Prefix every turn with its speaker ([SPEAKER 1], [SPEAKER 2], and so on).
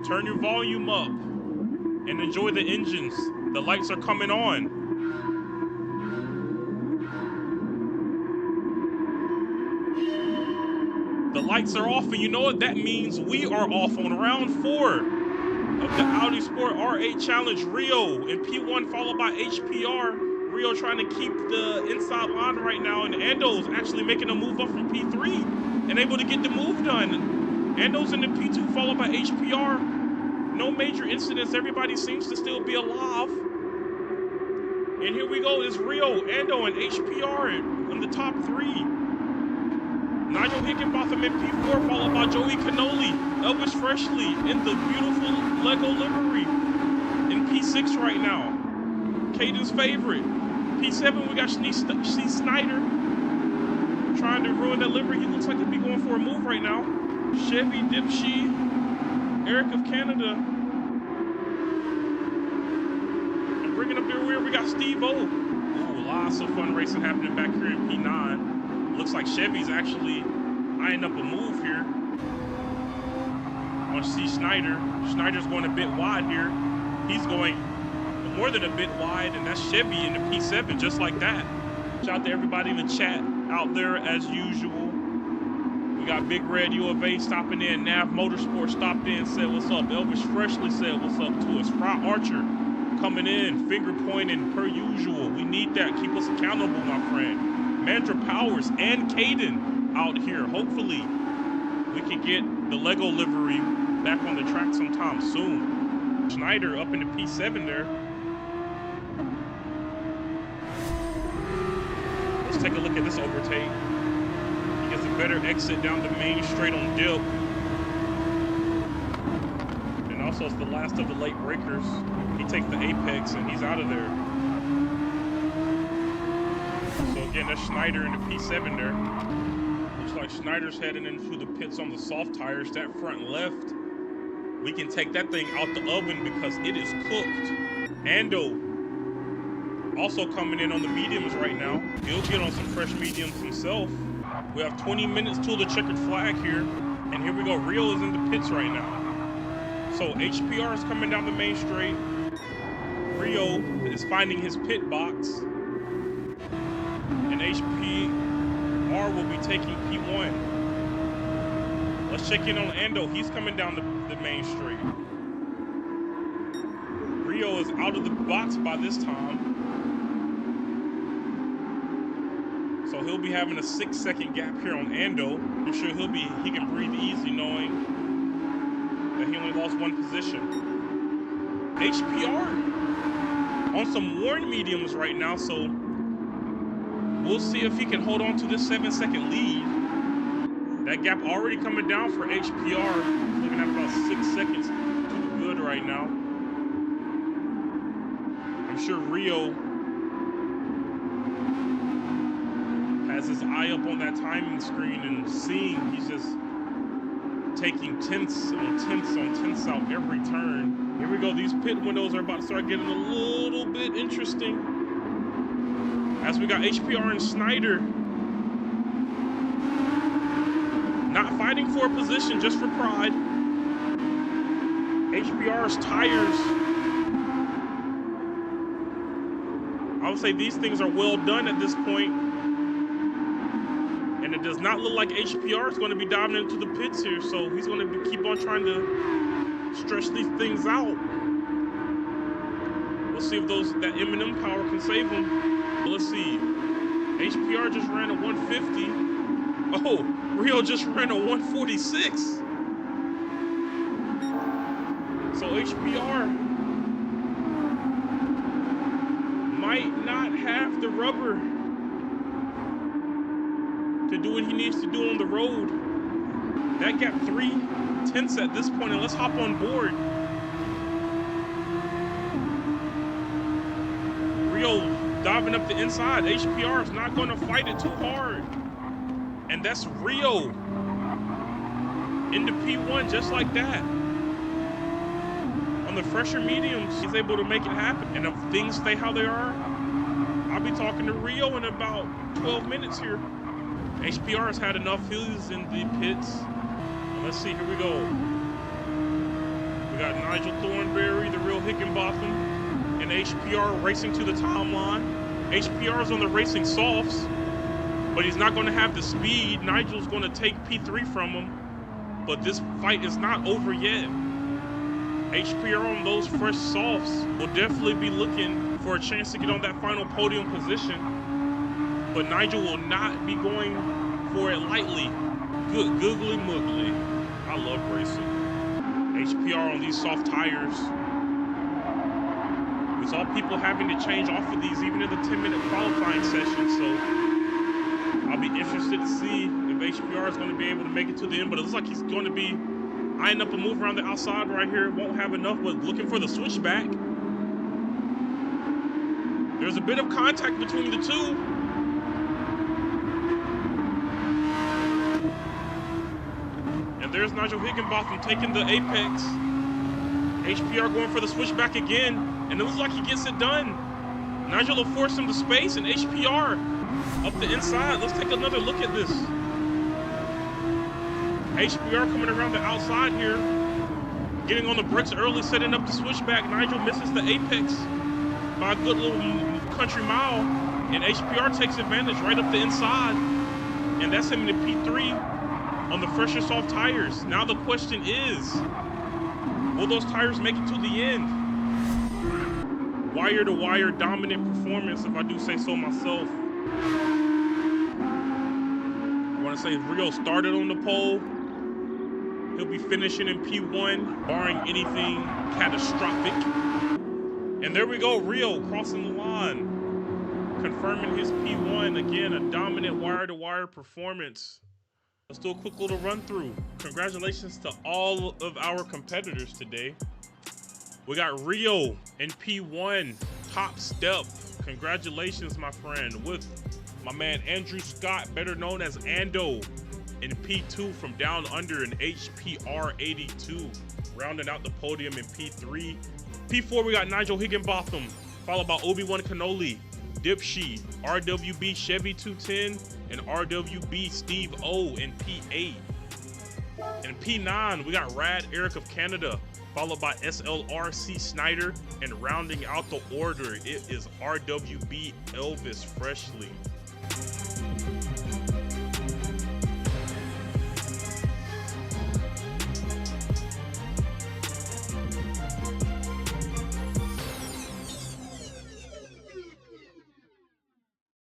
[SPEAKER 1] Turn your volume up and enjoy the engines. The lights are coming on. The lights are off, and you know what that means? We are off on round 4 of the Audi Sport R8 Challenge. Rio in P1 followed by HPR. Rio trying to keep the inside line right now, and Ando's actually making a move up from P3 and able to get the move done. Ando's in the P2 followed by HPR. No major incidents. Everybody seems to still be alive. And here we go. It's Rio, Ando, and HPR in the top 3. Nigel Higginbotham in P4, followed by Joey Cannoli, Elvis Freshly in the beautiful Lego livery in P6 right now. Caden's favorite. P7, we got C. Snyder trying to ruin that livery. He looks like he'd be going for a move right now. Chevy, Dipshy, Eric of Canada. And bringing up their rear, we got Steve-O. Ooh, lots of fun racing happening back here in P9. Looks like Chevy's actually eyeing up a move here on C. Snyder. Snyder's going a bit wide here. He's going more than a bit wide, and that's Chevy in the P7 just like that. Shout out to everybody in the chat out there as usual. We got Big Red U of A stopping in. Nav Motorsports stopped in, said what's up. Elvis Freshly said what's up to us. Fry Archer coming in, finger pointing per usual. We need that. Keep us accountable, my friend. Mandra Powers and Caden out here. Hopefully, we can get the Lego livery back on the track sometime soon. Schneider up in the P7 there. Let's take a look at this overtake. He gets a better exit down the main straight on dip. And also, it's the last of the late breakers. He takes the apex and he's out of there. So again, that's Schneider in the P7 there. Looks like Schneider's heading into the pits on the soft tires. That front left, we can take that thing out the oven because it is cooked. Ando also coming in on the mediums right now. He'll get on some fresh mediums himself. We have 20 minutes till the checkered flag here. And here we go, Rio is in the pits right now. So HPR is coming down the main straight. Rio is finding his pit box. And HPR will be taking P1. Let's check in on Ando. He's coming down the main straight. Rio is out of the box by this time. So he'll be having a 6-second gap here on Ando. I'm sure he can breathe easy knowing that he only lost 1 position. HPR on some worn mediums right now, so we'll see if he can hold on to this 7-second lead. That gap already coming down for HPR. Looking at about 6 seconds to the good right now. I'm sure Rio has his eye up on that timing screen and seeing he's just taking tenths on tenths on tenths out every turn. Here we go. These pit windows are about to start getting a little bit interesting. As we got HPR and Snyder not fighting for a position just for pride. HPR's tires, I would say these things are well done at this point. And it does not look like HPR is going to be diving into the pits here, so he's going to keep on trying to stretch these things out. We'll see if that M&M power can save him. But let's see. HPR just ran a 150. Oh, Rio just ran a 146. So HPR might not have the rubber to do what he needs to do on the road. That gap 3 tenths at this point, and let's hop on board. Rio diving up the inside. HPR is not going to fight it too hard. And that's Rio into P1 just like that. On the fresher mediums, he's able to make it happen. And if things stay how they are, I'll be talking to Rio in about 12 minutes here. HPR has had enough. He's in the pits. Let's see, here we go. We got Nigel Thornberry, the real Higginbotham, and HPR racing to the timeline. HPR is on the racing softs, but he's not going to have the speed. Nigel's going to take P3 from him, but this fight is not over yet. HPR on those fresh softs will definitely be looking for a chance to get on that final podium position, but Nigel will not be going for it lightly. Good googly moogly. I love racing. HPR on these soft tires. We saw people having to change off of these even in the 10-minute qualifying session, so I'll be interested to see if HPR is going to be able to make it to the end, but it looks like he's going to be eyeing up a move around the outside right here. Won't have enough, but looking for the switchback. There's a bit of contact between the two. And there's Nigel Higginbotham taking the apex. HPR going for the switchback again, and it looks like he gets it done. Nigel will force him to space, and HPR up the inside. Let's take another look at this. HPR coming around the outside here, getting on the brakes early, setting up the switchback. Nigel misses the apex by a good little country mile, and HPR takes advantage right up the inside, and that's him in the P3 on the fresher soft tires. Now the question is, will those tires make it to the end? Wire-to-wire dominant performance, if I do say so myself. I want to say Rio started on the pole. He'll be finishing in P1, barring anything catastrophic. And there we go, Rio crossing the line, confirming his P1. Again, a dominant wire-to-wire performance. Let's do a quick little run through. Congratulations to all of our competitors today. We got Rio in P1, top step. Congratulations, my friend, with my man Andrew Scott, better known as Ando, in P2 from down under in HPR 82, rounding out the podium in P3. P4, we got Nigel Higginbotham, followed by Obi-Wan Canoli, Dipshy, RWB Chevy 210, and RWB Steve O in P8. In P9, we got Rad Eric of Canada, followed by SLRC Snyder, and rounding out the order, it is RWB Elvis Freshly.